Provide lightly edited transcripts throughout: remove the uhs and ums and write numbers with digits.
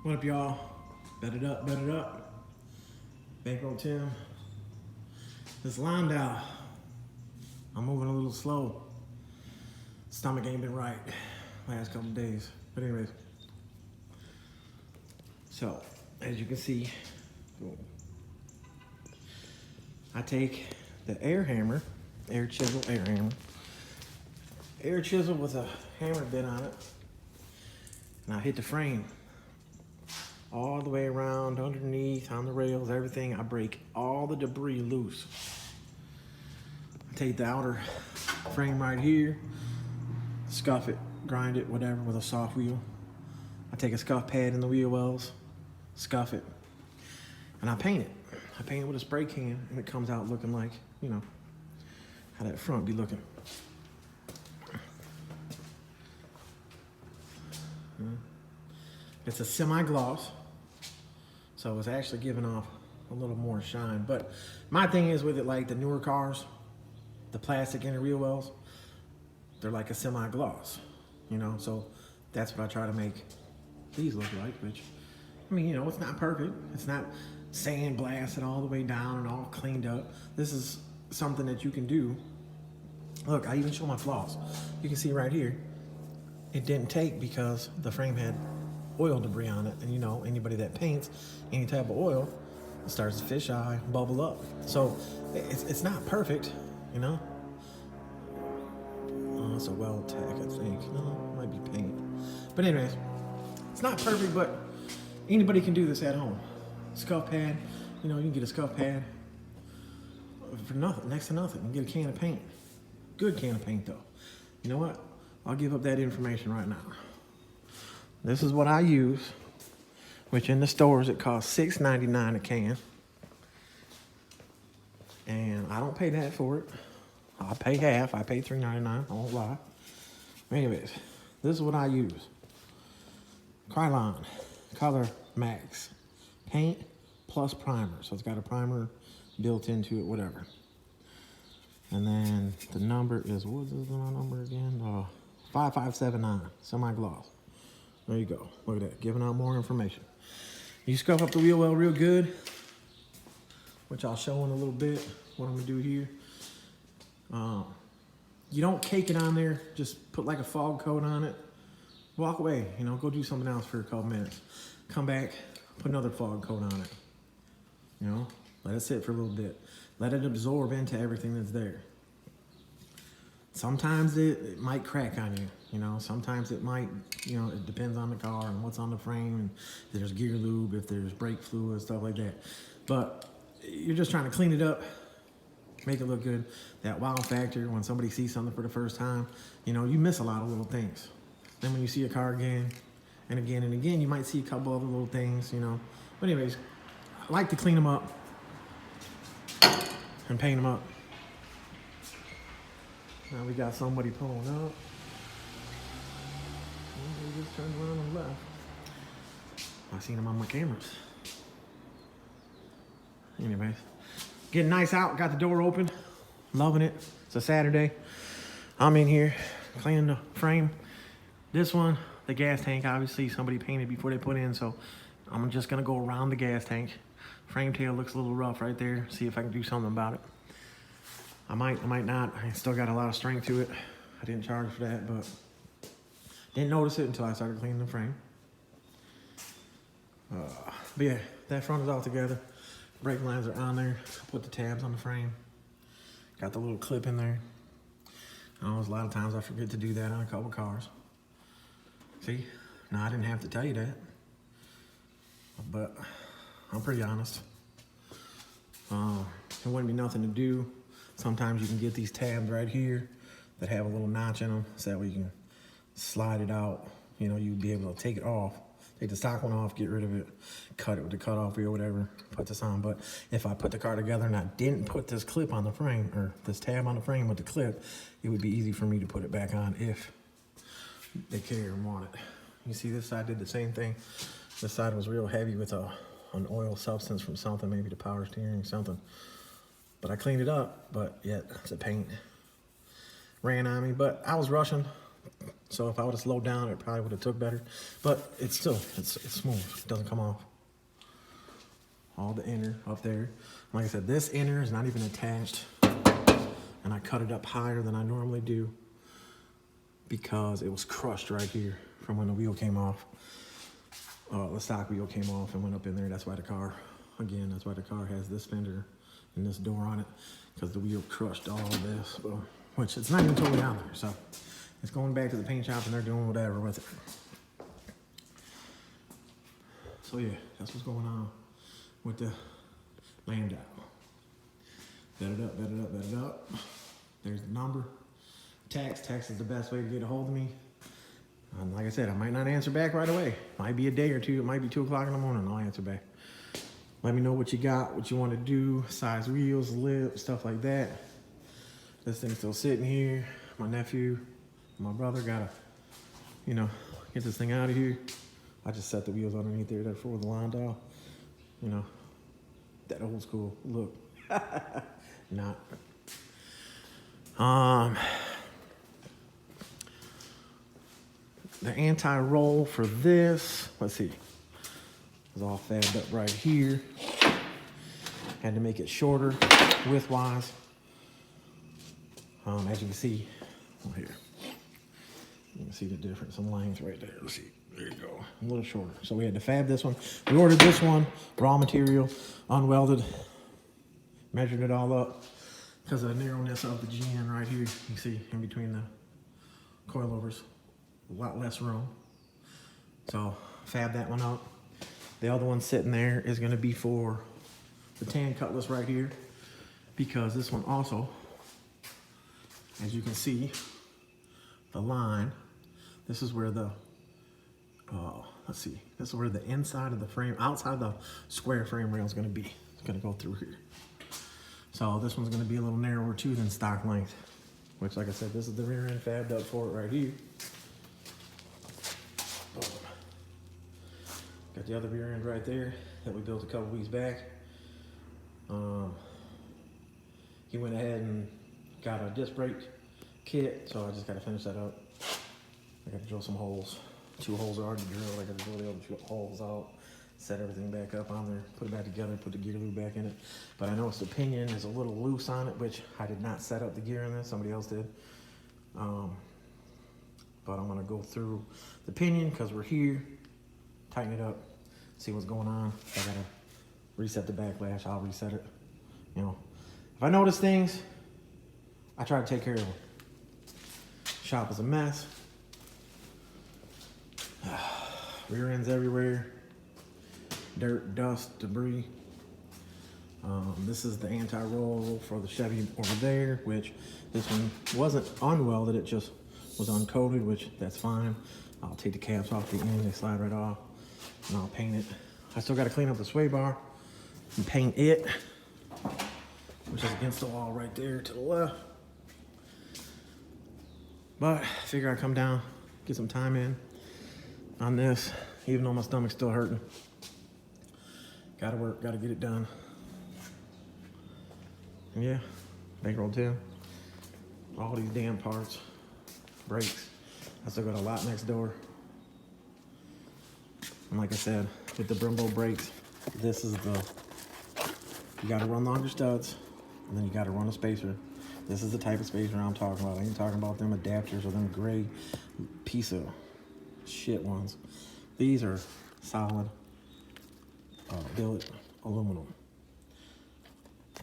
What up, y'all? Bet it up, bet it up. Bankroll Tim. This Landau. I'm moving a little slow. Stomach ain't been right last couple of days. But anyways. So, as you can see, I take the air chisel with a hammer bit on it, and I hit the frame all the way around, underneath, on the rails, everything. I break all the debris loose. I take the outer frame right here, scuff it, grind it, whatever, with a soft wheel. I take a scuff pad in the wheel wells, scuff it, and I paint it. I paint it with a spray can, and it comes out looking like, you know, how that front be looking. It's a semi-gloss, so it's actually giving off a little more shine. But my thing is with it, like the newer cars, the plastic inner wheel wells, they're like a semi-gloss, you know? So that's what I try to make these look like, which, I mean, you know, it's not perfect. It's not sandblasted all the way down and all cleaned up. This is something that you can do. Look, I even show my flaws. You can see right here, it didn't take because the frame had oil debris on it. And you know, anybody that paints any type of oil, it starts to fisheye, bubble up. So it's not perfect, you know? Oh, it's a weld tack, I think. No, it might be paint. But anyways, it's not perfect, but anybody can do this at home. Scuff pad, you know, you can get a scuff pad for nothing, next to nothing. You can get a can of paint. Good can of paint though. You know what? I'll give up that information right now. This is what I use, which in the stores it costs $6.99 a can. And I don't pay that for it. I pay half. I pay $3.99. I won't lie. Anyways, this is what I use. Krylon Color Max paint plus primer. So it's got a primer built into it, whatever. And then the number is, what is the number again? 5579, semi-gloss. There you go. Look at that, giving out more information. You scuff up the wheel well real good, which I'll show in a little bit what I'm gonna do here. You don't cake it on there, just put like a fog coat on it. Walk away, you know, go do something else for a couple minutes. Come back, put another fog coat on it. You know, let it sit for a little bit. Let it absorb into everything that's there. Sometimes it might crack on you, you know. Sometimes it might, you know, it depends on the car and what's on the frame, and if there's gear lube, if there's brake fluid, stuff like that. But you're just trying to clean it up, make it look good. That wow factor, when somebody sees something for the first time, you know, you miss a lot of little things. Then when you see a car again and again and again, you might see a couple other little things, you know. But anyways, I like to clean them up and paint them up. Now we got somebody pulling up. He just turned around and left. I seen him on my cameras. Anyways, getting nice out. Got the door open. Loving it. It's a Saturday. I'm in here cleaning the frame. This one, the gas tank, obviously somebody painted before they put in, so I'm just gonna go around the gas tank. Frame tail looks a little rough right there. See if I can do something about it. I might not. I still got a lot of strength to it. I didn't charge for that, but didn't notice it until I started cleaning the frame. But yeah, that front is all together. Brake lines are on there. Put the tabs on the frame. Got the little clip in there. I know a lot of times I forget to do that on a couple cars. See? Now I didn't have to tell you that, but I'm pretty honest. It wouldn't be nothing to do. Sometimes you can get these tabs right here that have a little notch in them, so that way you can slide it out. You know, you'd be able to take it off, take the stock one off, get rid of it, cut it with the cutoff wheel, whatever, put this on. But if I put the car together and I didn't put this clip on the frame, or this tab on the frame with the clip, it would be easy for me to put it back on if they care and want it. You see this side did the same thing. This side was real heavy with an oil substance from something, maybe the power steering, something. But I cleaned it up, but yet it's a paint. Ran on me, but I was rushing. So if I would have slowed down, it probably would have took better. But it's still, it's smooth. It doesn't come off. All the inner up there. Like I said, this inner is not even attached. And I cut it up higher than I normally do because it was crushed right here from when the wheel came off. The stock wheel came off and went up in there. That's why the car, again, that's why the car has this fender and this door on it, because the wheel crushed all of this, which it's not even totally out there. So it's going back to the paint shop and they're doing whatever with it. So yeah, that's what's going on with the Landau. Bet it up, bet it up, bet it up. There's the number. Text is the best way to get a hold of me. And like I said, I might not answer back right away. Might be a day or two. It might be 2 o'clock in the morning. I'll answer back. Let me know what you got, what you want to do, size wheels, lip, stuff like that. This thing's still sitting here. My nephew, my brother gotta, you know, get this thing out of here. I just set the wheels underneath there. They're for the Landau. You know, that old school look. Not. The anti-roll for this, let's see, is all fabbed up right here. Had to make it shorter width-wise. As you can see, here, you can see the difference in length right there. Let's see, there you go, a little shorter. So we had to fab this one. We ordered this one, raw material, unwelded, measured it all up because of the narrowness of the GN right here. You can see in between the coilovers, a lot less room. So fab that one up. The other one sitting there is gonna be for the tan cutlass right here, because this one also, as you can see, the line, this is where the, let's see, this is where the inside of the frame, outside the square frame rail is gonna be. It's gonna go through here. So this one's gonna be a little narrower too than stock length, which, like I said, this is the rear end fabbed up for it right here. Got the other rear end right there that we built a couple weeks back. He went ahead and got a disc brake kit, so I just gotta finish that up. I gotta drill some holes. 2 holes are already drilled. I gotta drill the other 2 holes out, set everything back up on there, put it back together, put the gear lube back in it. But I noticed the pinion is a little loose on it, which I did not set up the gear in this, somebody else did. But I'm gonna go through the pinion because we're here, tighten it up, see what's going on. If I gotta reset the backlash, I'll reset it. You know, if I notice things, I try to take care of them. Shop is a mess. Rear ends everywhere. Dirt, dust, debris. This is the anti-roll for the Chevy over there, which this one wasn't unwelded, it just was uncoated, which that's fine. I'll take the caps off the end, they slide right off, and I'll paint it. I still gotta clean up the sway bar and paint it, which is against the wall right there to the left. But I figure I'd come down, get some time in on this, even though my stomach's still hurting. Gotta work, gotta get it done. And yeah, bankroll 10. All these damn parts, brakes. I still got a lot next door. And like I said, with the Brembo brakes, this is the, you gotta run longer studs, and then you gotta run a spacer. This is the type of spacer I'm talking about. I ain't talking about them adapters or them gray piece of shit ones. These are solid billet aluminum.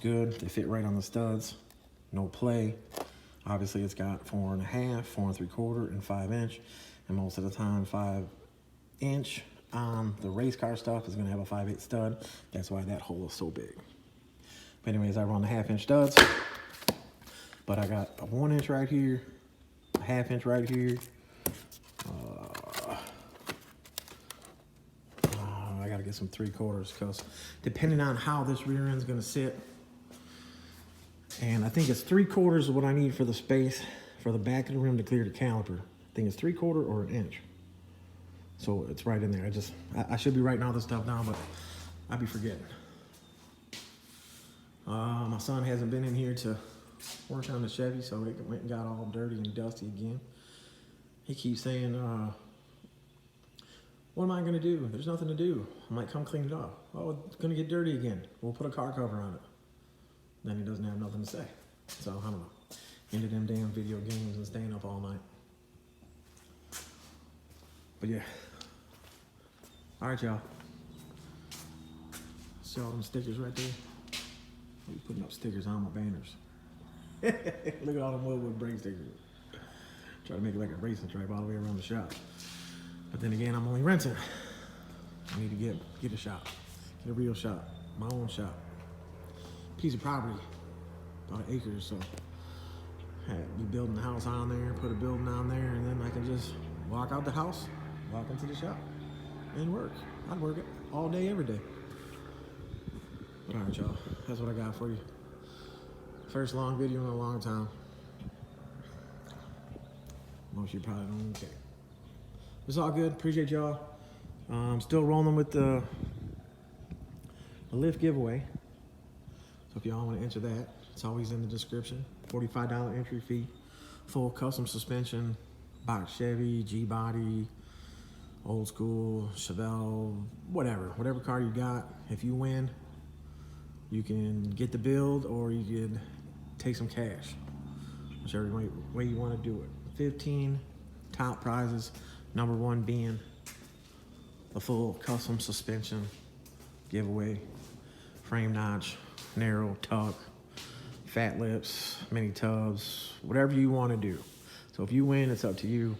Good, they fit right on the studs, no play. Obviously it's got 4.5, 4 3/4, and 5 inch. And most of the time 5 inch on the race car stuff is gonna have a 5/8 stud. That's why that hole is so big. But anyways, I run the 1/2 inch studs. But I got a 1 inch right here, a 1/2 inch right here. I gotta get some 3/4 because depending on how this rear end's gonna sit, and I think it's 3/4 is what I need for the space for the back of the rim to clear the caliper. I think it's 3/4 or 1 inch. So it's right in there. I should be writing all this stuff down, but I'll be forgetting. My son hasn't been in here to work on the Chevy, so it went and got all dirty and dusty again. he keeps saying, what am I going to do? There's nothing to do. I'm like, come clean it up. Oh, it's going to get dirty again. We'll put a car cover on it. Then he doesn't have nothing to say. So, I don't know. Into them damn video games and staying up all night. But yeah. All right, y'all. See all them stickers right there? We putting up stickers on my banners. Look at all them Woodwood brake stickers. Try to make it like a racing track all the way around the shop. But then again, I'm only renting. I need to get a shop. Get a real shop. My own shop. Piece of property. About an acre or so. Be building a house on there, put a building on there, and then I can just walk out the house, walk into the shop, and work. I'd work it all day, every day. But all right, y'all. That's what I got for you. First long video in a long time. Most of you probably don't even care. It's all good. Appreciate y'all. I'm still rolling with the lift giveaway. So if y'all want to enter that, it's always in the description. $45 entry fee. Full custom suspension. Box Chevy, G-Body, old school, Chevelle, whatever. Whatever car you got. If you win, you can get the build or you can take some cash. Whichever way you want to do it. 15 top prizes. Number one being the full custom suspension giveaway. Frame notch, narrow, tuck, fat lips, mini tubs, whatever you want to do. So if you win, it's up to you.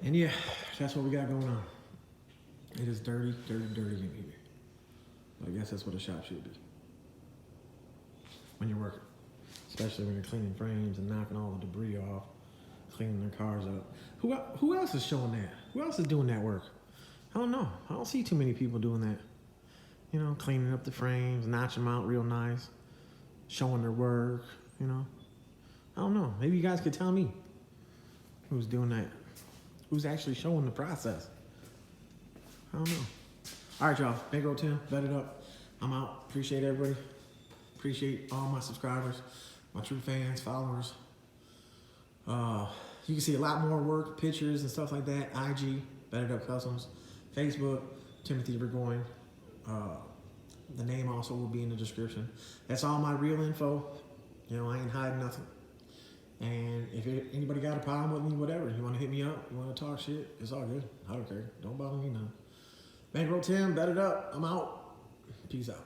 And yeah, that's what we got going on. It is dirty, dirty, dirty in here. I guess that's what a shop should be when you're working. Especially when you're cleaning frames and knocking all the debris off, cleaning their cars up. Who else is showing that? Who else is doing that work? I don't know. I don't see too many people doing that. You know, cleaning up the frames, notching them out real nice, showing their work, you know. I don't know. Maybe you guys could tell me who's doing that. Who's actually showing the process. I don't know. All right, y'all. Bankroll Tim, bet it up. I'm out. Appreciate everybody. Appreciate all my subscribers, my true fans, followers. You can see a lot more work, pictures and stuff like that. IG, Bet It Up Customs. Facebook, Timothy Bourgoine. The name also will be in the description. That's all my real info. You know, I ain't hiding nothing. And if anybody got a problem with me, whatever, you want to hit me up, you want to talk shit, it's all good. I don't care. Don't bother me none. Bankroll Tim, Bet It Up. I'm out. Peace out.